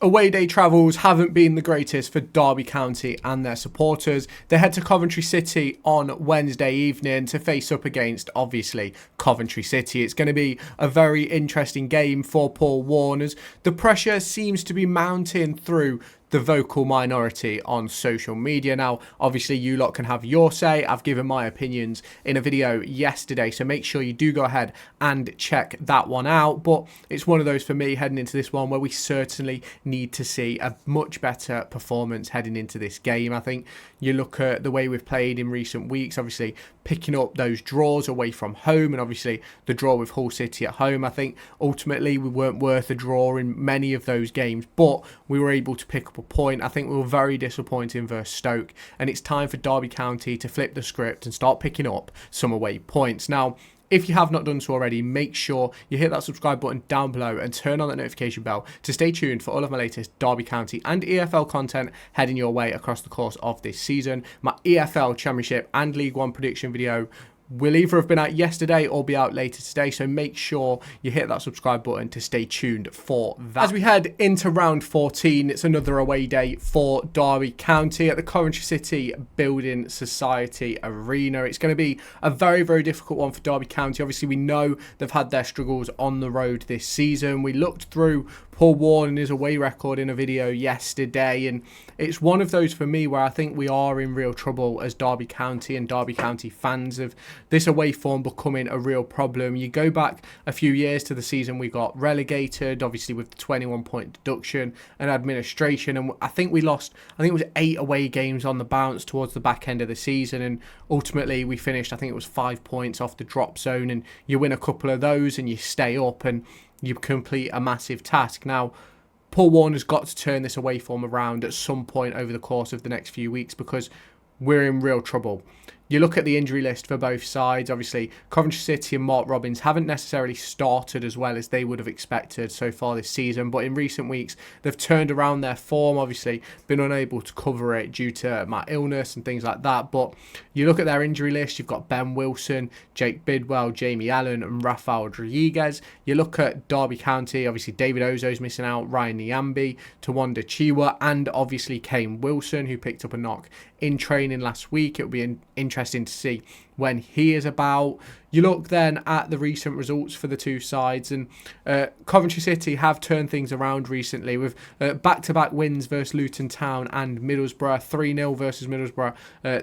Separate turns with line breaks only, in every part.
Away day travels haven't been the greatest for Derby County and their supporters. They head to Coventry City on Wednesday evening to face up against, obviously, Coventry City. It's going to be a very interesting game for Paul Warne, as the pressure seems to be mounting through the vocal minority on social media. Now, obviously, you lot can have your say. I've given my opinions in a video yesterday, so make sure you do go ahead and check that one out. But it's one of those for me heading into this one where we certainly need to see a much better performance heading into this game. I think you look at the way we've played in recent weeks, obviously picking up those draws away from home, and obviously the draw with Hull City at home. I think ultimately we weren't worth a draw in many of those games, but we were able to pick up a point. I think we were very disappointing versus Stoke, and it's time for Derby County to flip the script and start picking up some away points. Now, if you have not done so already, make sure you hit that subscribe button down below and turn on that notification bell to stay tuned for all of my latest Derby County and EFL content heading your way across the course of this season. My EFL Championship and League One prediction video will either have been out yesterday or be out later today, so make sure you hit that subscribe button to stay tuned for that. As we head into round 14, it's another away day for Derby County at the Coventry City Building Society Arena. It's going to be a very, very difficult one for Derby County. Obviously, we know they've had their struggles on the road this season. We looked through Paul Warne and his away record in a video yesterday, and it's one of those for me where I think we are in real trouble as Derby County and Derby County fans of this away form becoming a real problem. You go back a few years to the season we got relegated, obviously with the 21-point deduction and administration, and I think we lost, I think it was 8 away games on the bounce towards the back end of the season, and ultimately we finished, I think it was 5 points off the drop zone, and you win a couple of those and you stay up and you complete a massive task. Now, Paul Warne has got to turn this away form around at some point over the course of the next few weeks, because we're in real trouble. You look at the injury list for both sides. Obviously, Coventry City and Mark Robins haven't necessarily started as well as they would have expected so far this season, but in recent weeks, they've turned around their form, obviously been unable to cover it due to my illness and things like that. But you look at their injury list, you've got Ben Wilson, Jake Bidwell, Jamie Allen and Rafael Rodriguez. You look at Derby County, obviously David Ozo's missing out, Ryan Nyambi, Tawanda Chiwa, and obviously Kane Wilson, who picked up a knock in training last week. It'll be interesting to see when he is about. You look then at the recent results for the two sides, and Coventry City have turned things around recently with back-to-back wins versus Luton Town and Middlesbrough. 3-0 versus Middlesbrough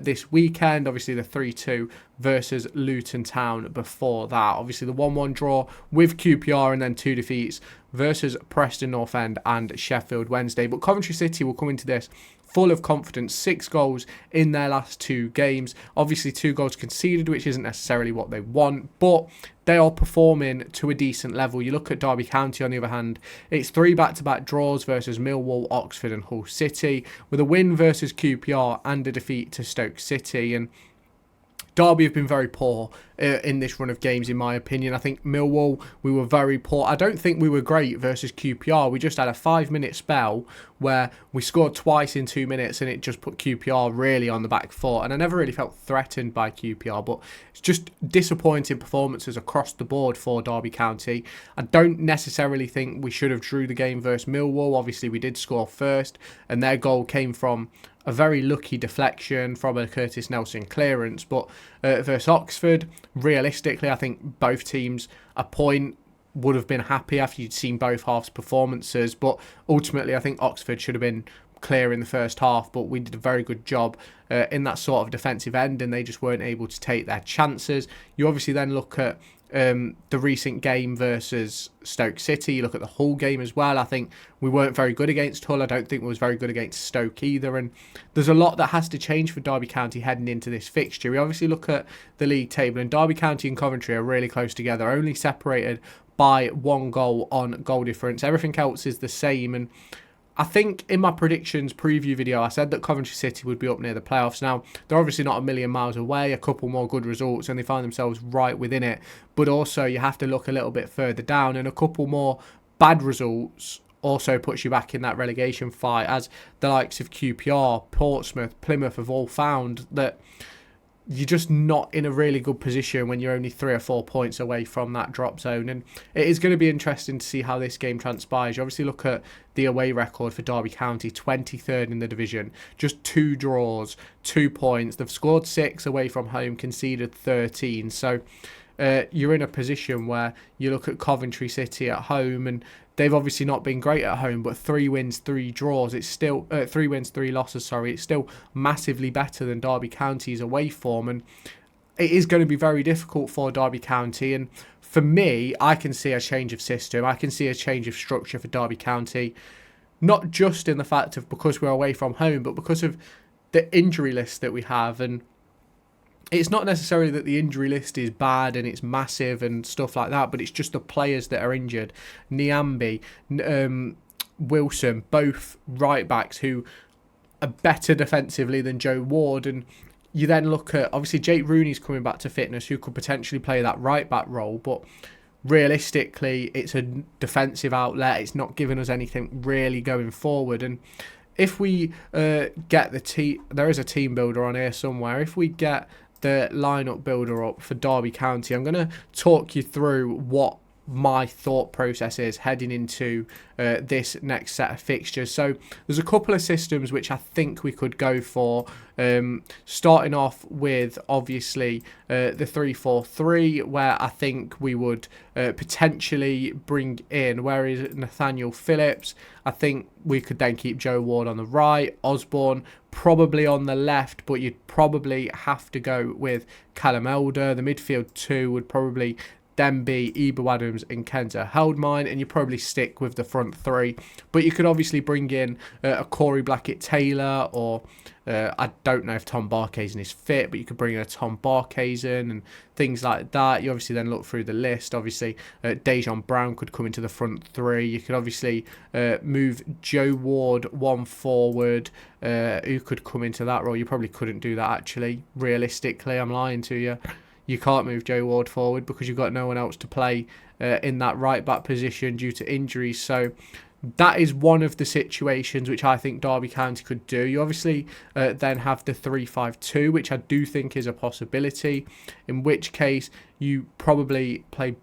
this weekend, obviously the 3-2 versus Luton Town before that. Obviously the 1-1 draw with QPR, and then 2 defeats versus Preston North End and Sheffield Wednesday. But Coventry City will come into this full of confidence. 6 goals in their last 2 games. Obviously 2 goals conceded, which isn't necessarily what they want, but they are performing to a decent level. You look at Derby County on the other hand, it's 3 back-to-back draws versus Millwall, Oxford and Hull City, with a win versus QPR and a defeat to Stoke City. And Derby have been very poor in this run of games, in my opinion. I think Millwall, we were very poor. I don't think we were great versus QPR. We just had a 5-minute spell where we scored twice in 2 minutes, and it just put QPR really on the back foot. And I never really felt threatened by QPR, but it's just disappointing performances across the board for Derby County. I don't necessarily think we should have drew the game versus Millwall. Obviously, we did score first, and their goal came from a very lucky deflection from a Curtis Nelson clearance. But versus Oxford, realistically, I think both teams, a point would have been happy after you'd seen both halves' performances. But ultimately, I think Oxford should have been clear in the first half, but we did a very good job in that sort of defensive end, and they just weren't able to take their chances. You obviously then look at the recent game versus Stoke City. You look at the Hull game as well. I think we weren't very good against Hull. I don't think we was very good against Stoke either. And there's a lot that has to change for Derby County heading into this fixture. We obviously look at the league table, and Derby County and Coventry are really close together, only separated by 1 goal on goal difference. Everything else is the same. And I think in my predictions preview video, I said that Coventry City would be up near the playoffs. Now, they're obviously not a million miles away, a couple more good results, and they find themselves right within it. But also, you have to look a little bit further down, and a couple more bad results also puts you back in that relegation fight, as the likes of QPR, Portsmouth, Plymouth have all found that you're just not in a really good position when you're only 3 or 4 points away from that drop zone. And it is going to be interesting to see how this game transpires. You obviously look at the away record for Derby County, 23rd in the division, just 2 draws, 2 points. They've scored 6 away from home, conceded 13. So you're in a position where you look at Coventry City at home, and they've obviously not been great at home, but 3 wins, 3 draws. It's still 3 wins, 3 losses. Sorry, it's still massively better than Derby County's away form, and it is going to be very difficult for Derby County. And for me, I can see a change of system. I can see a change of structure for Derby County, not just in the fact of because we're away from home, but because of the injury list that we have. And it's not necessarily that the injury list is bad and it's massive and stuff like that, but it's just the players that are injured. Niambi, Wilson, both right backs who are better defensively than Joe Ward. And you then look at, obviously, Jake Rooney's coming back to fitness, who could potentially play that right back role, but realistically, it's a defensive outlet. It's not giving us anything really going forward. And if we get the team, there is a team builder on here somewhere. If we get the lineup builder up for Derby County, I'm going to talk you through what my thought process is heading into this next set of fixtures. So there's a couple of systems which I think we could go for, starting off with obviously the 3-4-3, where I think we would potentially bring in, where is Nathaniel Phillips. I think we could then keep Joe Ward on the right, Osborne probably on the left, but you'd probably have to go with Callum Elder. The midfield 2 would probably then be Ibu Adams and Kenza Heldmine, and you probably stick with the front 3. But you could obviously bring in a Corey Blackett-Taylor, or I don't know if Tom Barkhazen is fit, but you could bring in a Tom Barkhazen and things like that. You obviously then look through the list. Obviously, Dejan Brown could come into the front 3. You could obviously move Joe Ward 1 forward, who could come into that role. You probably couldn't do that, actually. Realistically, I'm lying to you. You can't move Joe Ward forward because you've got no one else to play in that right back position due to injuries. So that is one of the situations which I think Derby County could do. You obviously then have the 3-5-2, which I do think is a possibility, in which case you probably play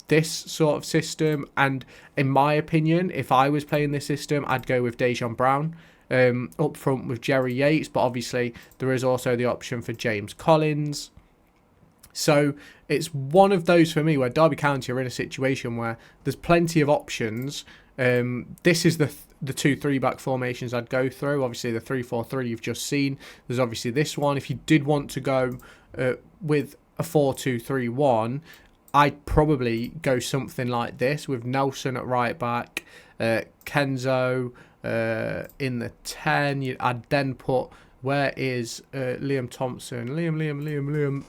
this sort of system. And in my opinion, if I was playing this system, I'd go with Dejan Brown up front with Jerry Yates, but obviously there is also the option for James Collins. So it's one of those for me where Derby County are in a situation where there's plenty of options. This is the 2 3-back formations I'd go through. Obviously, the 3-4-3 you've just seen. There's obviously this one. If you did want to go with a 4-2-3-1, I'd probably go something like this with Nelson at right back, Kenzo in the 10. I'd then put... Where is Liam Thompson? Liam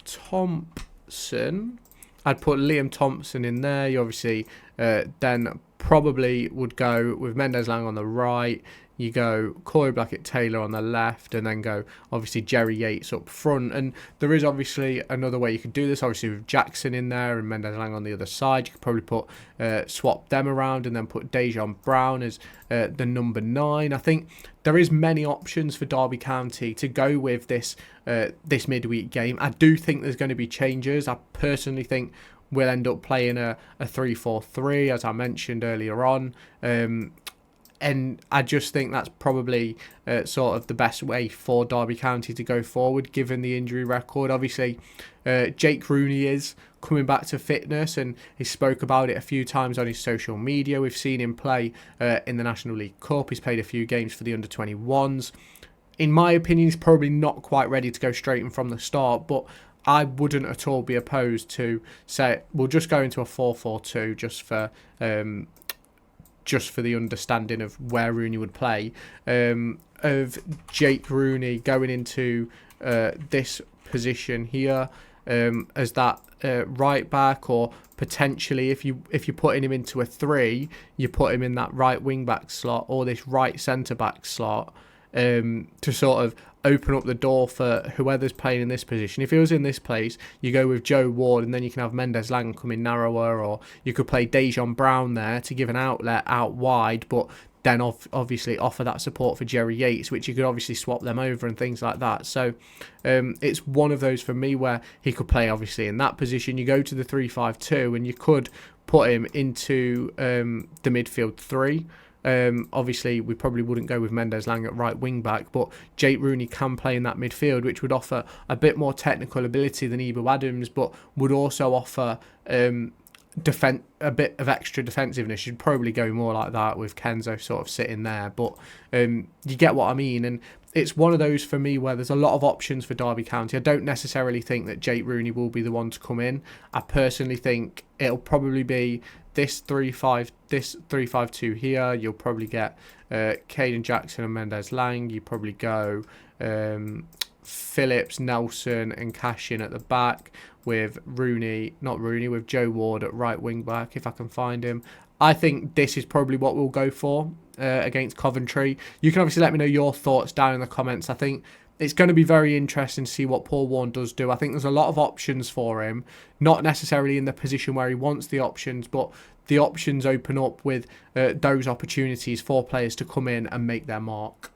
Thompson. I'd put Liam Thompson in there. You obviously then probably would go with Mendez-Lang on the right. You go Corey Blackett-Taylor on the left, and then go obviously Jerry Yates up front. And there is obviously another way you could do this, obviously with Jackson in there and Mendez-Lang on the other side. You could probably put swap them around and then put Dejan Brown as the number 9. I think there is many options for Derby County to go with this this midweek game. I do think there's going to be changes. I personally think we'll end up playing a 3-4-3, as I mentioned earlier on. And I just think that's probably sort of the best way for Derby County to go forward, given the injury record. Obviously, Jake Rooney is coming back to fitness, and he spoke about it a few times on his social media. We've seen him play in the National League Cup. He's played a few games for the under-21s. In my opinion, he's probably not quite ready to go straight in from the start, but I wouldn't at all be opposed to say we'll just go into a 4-4-2 just for the understanding of where Rooney would play, of Jake Rooney going into this position here as that right back, or potentially if you're putting him into a 3, you put him in that right wing back slot or this right centre back slot to sort of open up the door for whoever's playing in this position. If he was in this place, you go with Joe Ward, and then you can have Mendez-Lang come in narrower, or you could play Dejan Brown there to give an outlet out wide, but then obviously offer that support for Jerry Yates, which you could obviously swap them over and things like that. So it's one of those for me where he could play obviously in that position. You go to the 3-5-2 and you could put him into the midfield three. Obviously, we probably wouldn't go with Mendes-Lang at right wing back, but Jake Rooney can play in that midfield, which would offer a bit more technical ability than Ibu Adams, but would also offer a bit of extra defensiveness. You'd probably go more like that with Kenzo sort of sitting there, but you get what I mean. And it's one of those for me where there's a lot of options for Derby County. I don't necessarily think that Jake Rooney will be the one to come in. I personally think it'll probably be this 3-5-2 here. You'll probably get Caden Jackson and Mendes-Lang. You probably go Phillips, Nelson and Cashin at the back with with Joe Ward at right wing back if I can find him. I think this is probably what we'll go for against Coventry. You can obviously let me know your thoughts down in the comments. I think it's going to be very interesting to see what Paul Warne does do. I think there's a lot of options for him, not necessarily in the position where he wants the options, but the options open up with those opportunities for players to come in and make their mark.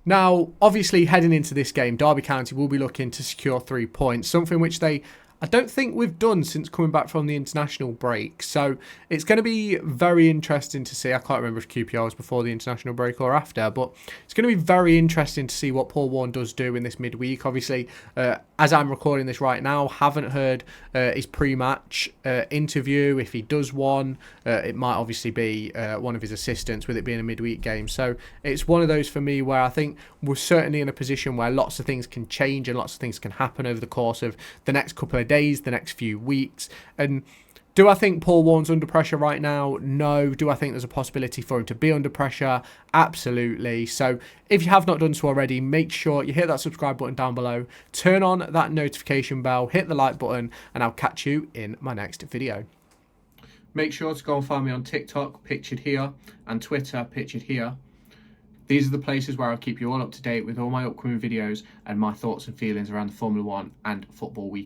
Now, obviously, heading into this game, Derby County will be looking to secure 3 points, something which I don't think we've done since coming back from the international break. So it's going to be very interesting to see. I can't remember if QPR was before the international break or after, but it's going to be very interesting to see what Paul Warne does do in this midweek. Obviously, as I'm recording this right now, haven't heard his pre-match interview. If he does one, it might obviously be one of his assistants, with it being a midweek game. So it's one of those for me where I think we're certainly in a position where lots of things can change and lots of things can happen over the course of the next couple of days, the next few weeks. And do I think Paul Warne's under pressure right now? No. Do I think there's a possibility for him to be under pressure? Absolutely. So if you have not done so already, make sure you hit that subscribe button down below, turn on that notification bell, hit the like button, and I'll catch you in my next video. Make sure to go and find me on TikTok, pictured here, and Twitter, pictured here. These are the places where I'll keep you all up to date with all my upcoming videos and my thoughts and feelings around the Formula 1 and Football Week.